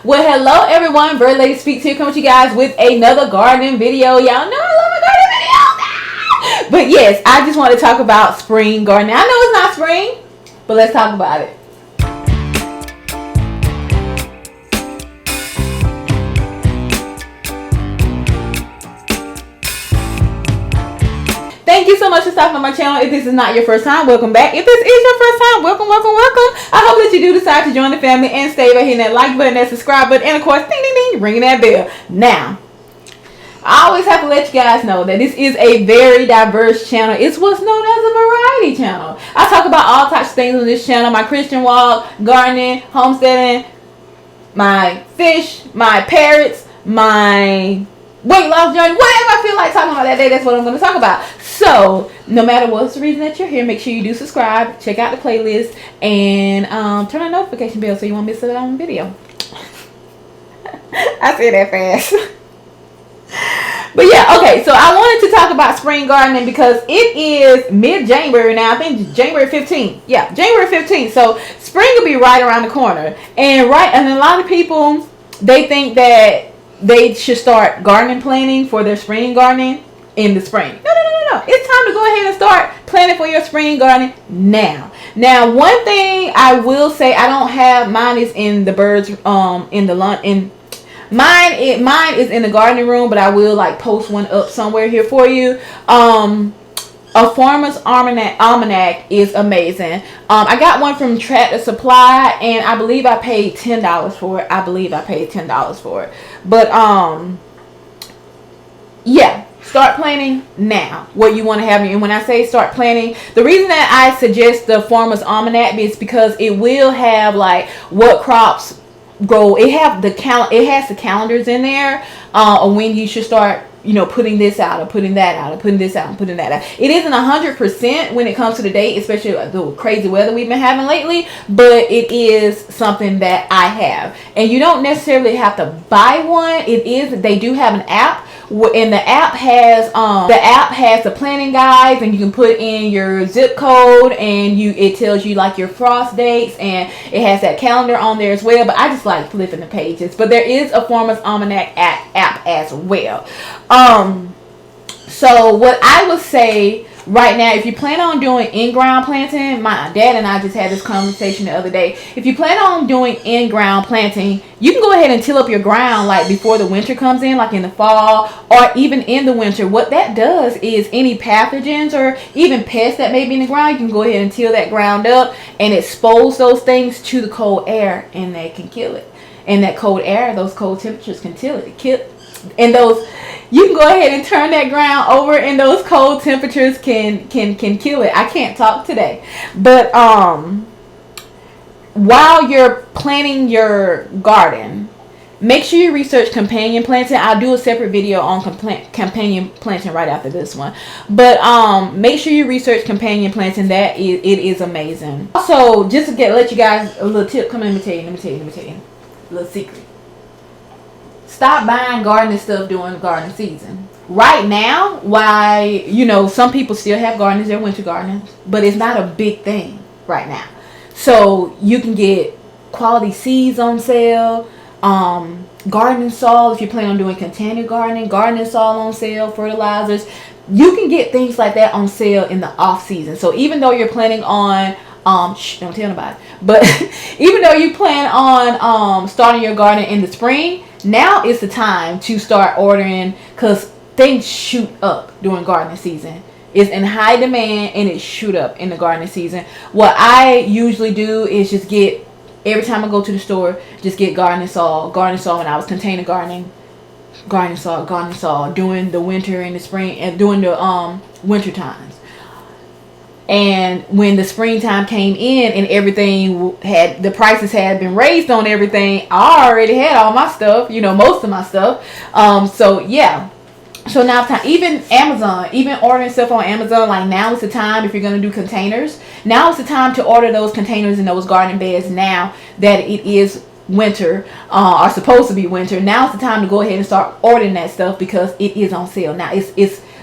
Well, hello everyone, Bird Lady Speaks here, coming to you guys with another gardening video. Y'all know I love my gardening videos. But yes, I just want to talk about spring gardening. I know it's not spring, but let's talk about it. Thank you so much for stopping on my channel. If this is not your first time, welcome back. If this is your first time, welcome. I hope that you do decide to join the family and stay by hitting that like button, that subscribe button, and of course, ding, ding, ding, ringing that bell. Now, I always have to let you guys know that this is a very diverse channel. It's what's known as a variety channel. I talk about all types of things on this channel. My Christian walk, gardening, homesteading, my fish, my parrots, my weight loss journey, whatever I feel like talking about that day, that's what I'm going to talk about. So no matter what's the reason that you're here, make sure you do subscribe, check out the playlist, and turn on the notification bell so you won't miss a video. I said that fast. But yeah, okay, so I wanted to talk about spring gardening because it is mid-January now. I think January 15th. Yeah, January 15th. So spring will be right around the corner. And a lot of people, they think that they should start gardening planning for their spring gardening in the spring. No. It's time to go ahead and start planning for your spring gardening now. Now, one thing I will say, I don't have, mine is in the birds, mine is in the gardening room, but I will like post one up somewhere here for you. A Farmer's Almanac is amazing. I got one from Tractor Supply, and I believe I paid $10 for it. But yeah, start planning now what you want to have. And when I say start planning, the reason that I suggest the Farmer's Almanac is because it will have like what crops grow. It has the calendars in there on when you should start, putting this out or putting that out or putting this out and putting that out. It isn't 100% when it comes to the date, especially the crazy weather we've been having lately, but it is something that I have. And you don't necessarily have to buy one. They do have an app, and the app has the planning guides, and you can put in your zip code, and it tells you like your frost dates, and it has that calendar on there as well. But I just like flipping the pages. But there is a Farmer's Almanac app as well. So what I would say right now, if you plan on doing in-ground planting, my dad and I just had this conversation the other day. If you plan on doing in-ground planting, you can go ahead and till up your ground like before the winter comes in, like in the fall or even in the winter. What that does is any pathogens or even pests that may be in the ground, you can go ahead and till that ground up and expose those things to the cold air, and they can kill it. And that cold air, those cold temperatures can kill it. You can go ahead and turn that ground over, and those cold temperatures can kill it. I can't talk today. But while you're planting your garden, make sure you research companion planting. I'll do a separate video on companion planting right after this one. But make sure you research companion planting. It is amazing. Also, just to let you guys a little tip, let me tell you. A little secret. Stop buying gardening stuff during garden season. Right now, why some people still have gardens, they're winter gardeners, but it's not a big thing right now. So you can get quality seeds on sale, gardening soil if you plan on doing container gardening soil on sale, fertilizers. You can get things like that on sale in the off season. So even though you're planning on don't tell nobody, but even though you plan on starting your garden in the spring, now is the time to start ordering, because things shoot up during gardening season. It's in high demand, and it shoot up in the gardening season. What I usually do is just get, every time I go to the store, just get gardening soil when I was container gardening, gardening soil during the winter and the spring and during the winter times. And when the springtime came in and the prices had been raised on everything, I already had all my stuff, most of my stuff. So yeah. So now it's time, even Amazon, even ordering stuff on Amazon, like now is the time, if you're going to do containers, now is the time to order those containers and those garden beds now that it is winter, or supposed to be winter. Now is the time to go ahead and start ordering that stuff because it is on sale. Now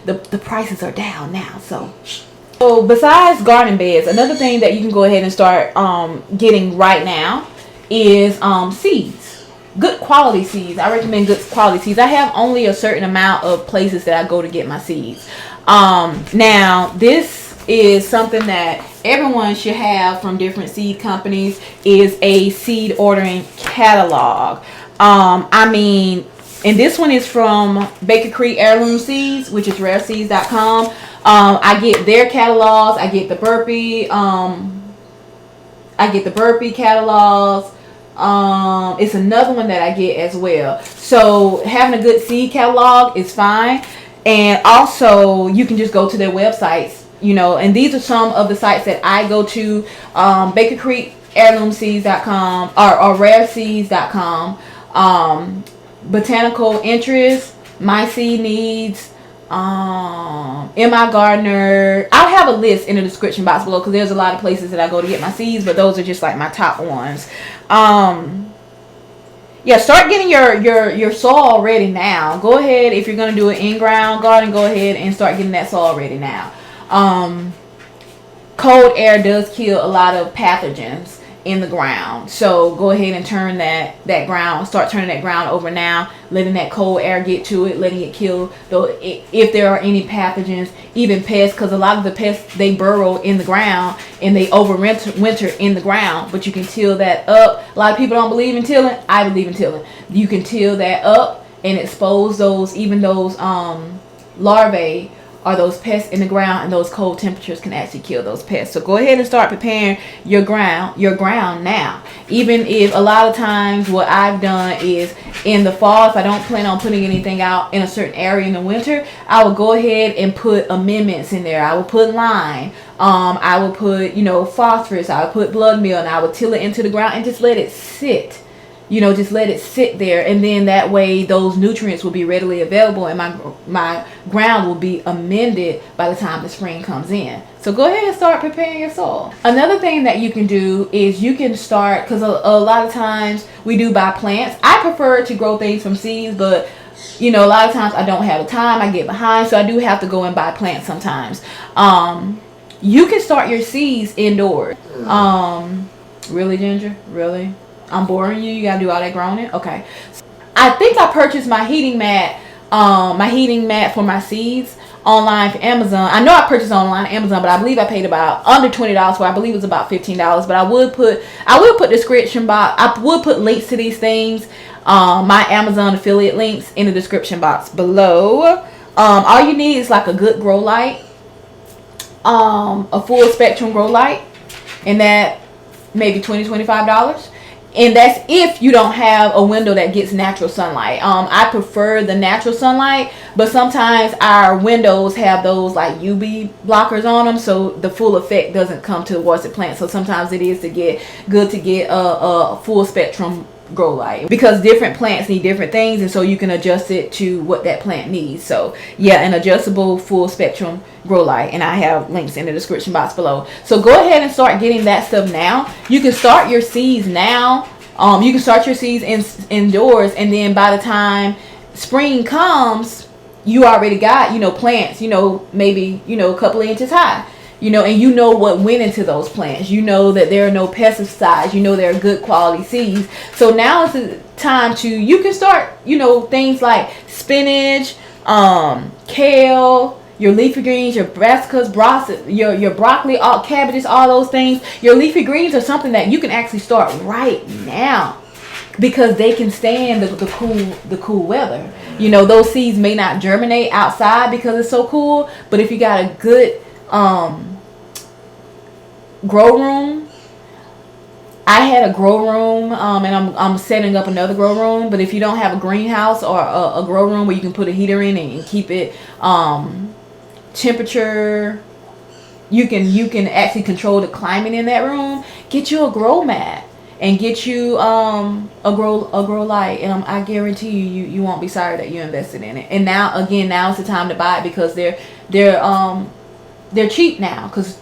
the prices are down now, so besides garden beds, another thing that you can go ahead and start getting right now is seeds. good quality seeds. I recommend good quality seeds. I have only a certain amount of places that I go to get my seeds. Now this is something that everyone should have from different seed companies, is a seed ordering catalog. I mean, and this one is from Baker Creek Heirloom Seeds, which is rareseeds.com. I get their catalogs. I get the burpee. Catalogs. It's another one that I get as well. So having a good seed catalog is fine. And also you can just go to their websites, you know, and these are some of the sites that I go to. Baker Creek heirloomseeds.com or rareseeds.com, Botanical Interest, My Seed Needs, MI Gardener. I'll have a list in the description box below because there's a lot of places that I go to get my seeds, but those are just like my top ones. Yeah, start getting your soil ready now. Go ahead, if you're going to do an in-ground garden, go ahead and start getting that soil ready now. Cold air does kill a lot of pathogens in the ground, so go ahead and turn start turning that ground over now, letting that cold air get to it, letting it kill if there are any pathogens, even pests, because a lot of the pests, they burrow in the ground and they winter in the ground. But you can till that up. A lot of people don't believe in tilling. I believe in tilling. You can till that up and expose those larvae or those pests in the ground, and those cold temperatures can actually kill those pests. So go ahead and start preparing your ground now. Even if a lot of times what I've done is in the fall, if I don't plan on putting anything out in a certain area in the winter, I will go ahead and put amendments in there. I will put lime, I will put, phosphorus, I will put blood meal, and I will till it into the ground and just let it sit. Just let it sit there, and then that way those nutrients will be readily available, and my ground will be amended by the time the spring comes in. So go ahead and start preparing your soil. Another thing that you can do is you can start, because a lot of times we do buy plants. I prefer to grow things from seeds, but a lot of times I don't have the time, I get behind, so I do have to go and buy plants sometimes. You can start your seeds indoors. Really, Ginger? Really? I'm boring you? You gotta do all that groaning? Okay. I think I purchased my heating mat for my seeds online for Amazon. I know I purchased online Amazon, but I believe I paid about under $20 for it. I believe it was about $15. But I will put description box. I will put links to these things, my Amazon affiliate links, in the description box below. All you need is like a good grow light, a full spectrum grow light, and that maybe $20-$25. And that's if you don't have a window that gets natural sunlight. I prefer the natural sunlight, but sometimes our windows have those like UV blockers on them, so the full effect doesn't come towards the plant. So sometimes it is good to get a full spectrum grow light, because different plants need different things, and so you can adjust it to what that plant needs. So yeah, an adjustable full spectrum grow light, and I have links in the description box below. So go ahead and start getting that stuff now. You can start your seeds now. You can start your seeds indoors, and then by the time spring comes, you already got plants, maybe a couple of inches high, and what went into those plants. That there are no pesticides. There are good quality seeds. So now is the time you can start things like spinach, kale, your leafy greens, your brassicas, your broccoli, all cabbages, all those things. Your leafy greens are something that you can actually start right now, because they can stand the cool weather. Those seeds may not germinate outside because it's so cool, but if you got a good grow room. I had a grow room, and I'm setting up another grow room. But if you don't have a greenhouse or a grow room where you can put a heater in and keep it temperature, you can actually control the climate in that room. Get you a grow mat and get you a grow light, and I guarantee you won't be sorry that you invested in it. And now is the time to buy it, because they're cheap now, because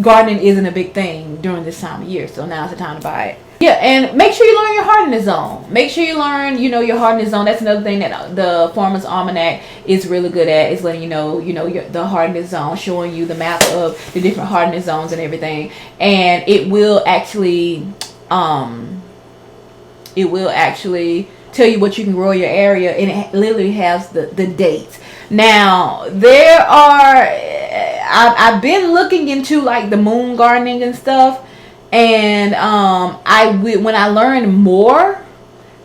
gardening isn't a big thing during this time of year, so now's the time to buy it. Yeah, and make sure you learn your hardiness zone. Make sure you learn, your hardiness zone. That's another thing that the Farmer's Almanac is really good at, is letting the hardiness zone, showing you the map of the different hardiness zones and everything. And it will actually it will actually tell you what you can grow in your area, and it literally has the dates. Now there are, I've been looking into like the moon gardening and stuff, and when I learn more,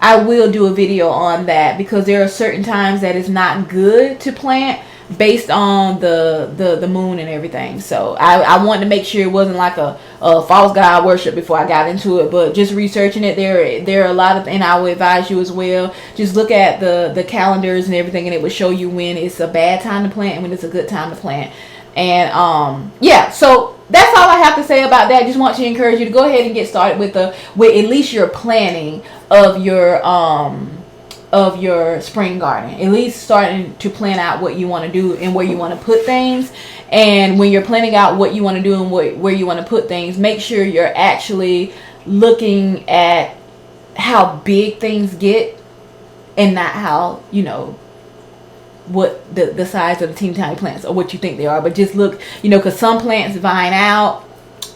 I will do a video on that, because there are certain times that it's not good to plant based on the moon and everything. So I wanted to make sure it wasn't like a false god worship before I got into it, but just researching it, there are a lot of, and I would advise you as well, just look at the calendars and everything, and it will show you when it's a bad time to plant and when it's a good time to plant. And yeah, so that's all I have to say about that. Just want to encourage you to go ahead and get started with at least your planning of your spring garden. At least starting to plan out what you want to do and where you want to put things. And when you're planning out what you want to do and where you want to put things, make sure you're actually looking at how big things get, and not how, what the size of the teeny tiny plants or what you think they are. But just look, because some plants vine out,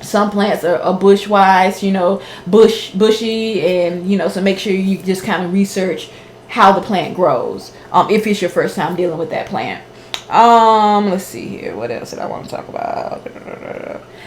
some plants are bush wise, bushy, and so make sure you just kind of research how the plant grows, if it's your first time dealing with that plant. Let's see here, what else did I want to talk about?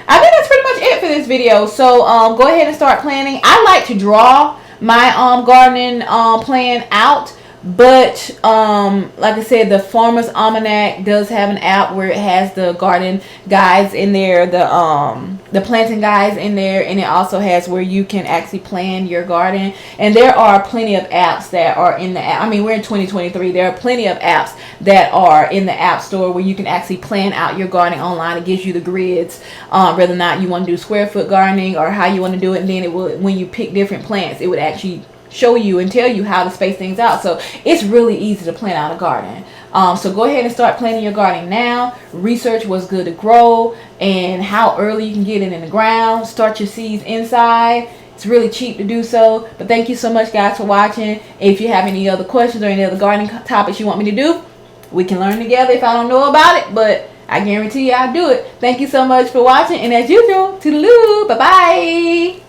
I think that's pretty much it for this video. So go ahead and start planning. I like to draw my gardening plan out. But like I said, the Farmer's Almanac does have an app where it has the garden guides in there, the planting guides in there, and it also has where you can actually plan your garden. And there are plenty of apps that are in the app. I mean, we're in 2023. There are plenty of apps that are in the App Store where you can actually plan out your gardening online. It gives you the grids, whether or not you want to do square foot gardening or how you want to do it. And then it will, when you pick different plants, it would actually show you and tell you how to space things out. So it's really easy to plan out a garden. So go ahead and start planning your garden now. Research what's good to grow and how early you can get it in the ground. Start your seeds inside. It's really cheap to do so. But thank you so much, guys, for watching. If you have any other questions or any other gardening topics you want me to do, we can learn together if I don't know about it. But I guarantee you I'll do it. Thank you so much for watching. And as usual, toodaloo. Bye-bye.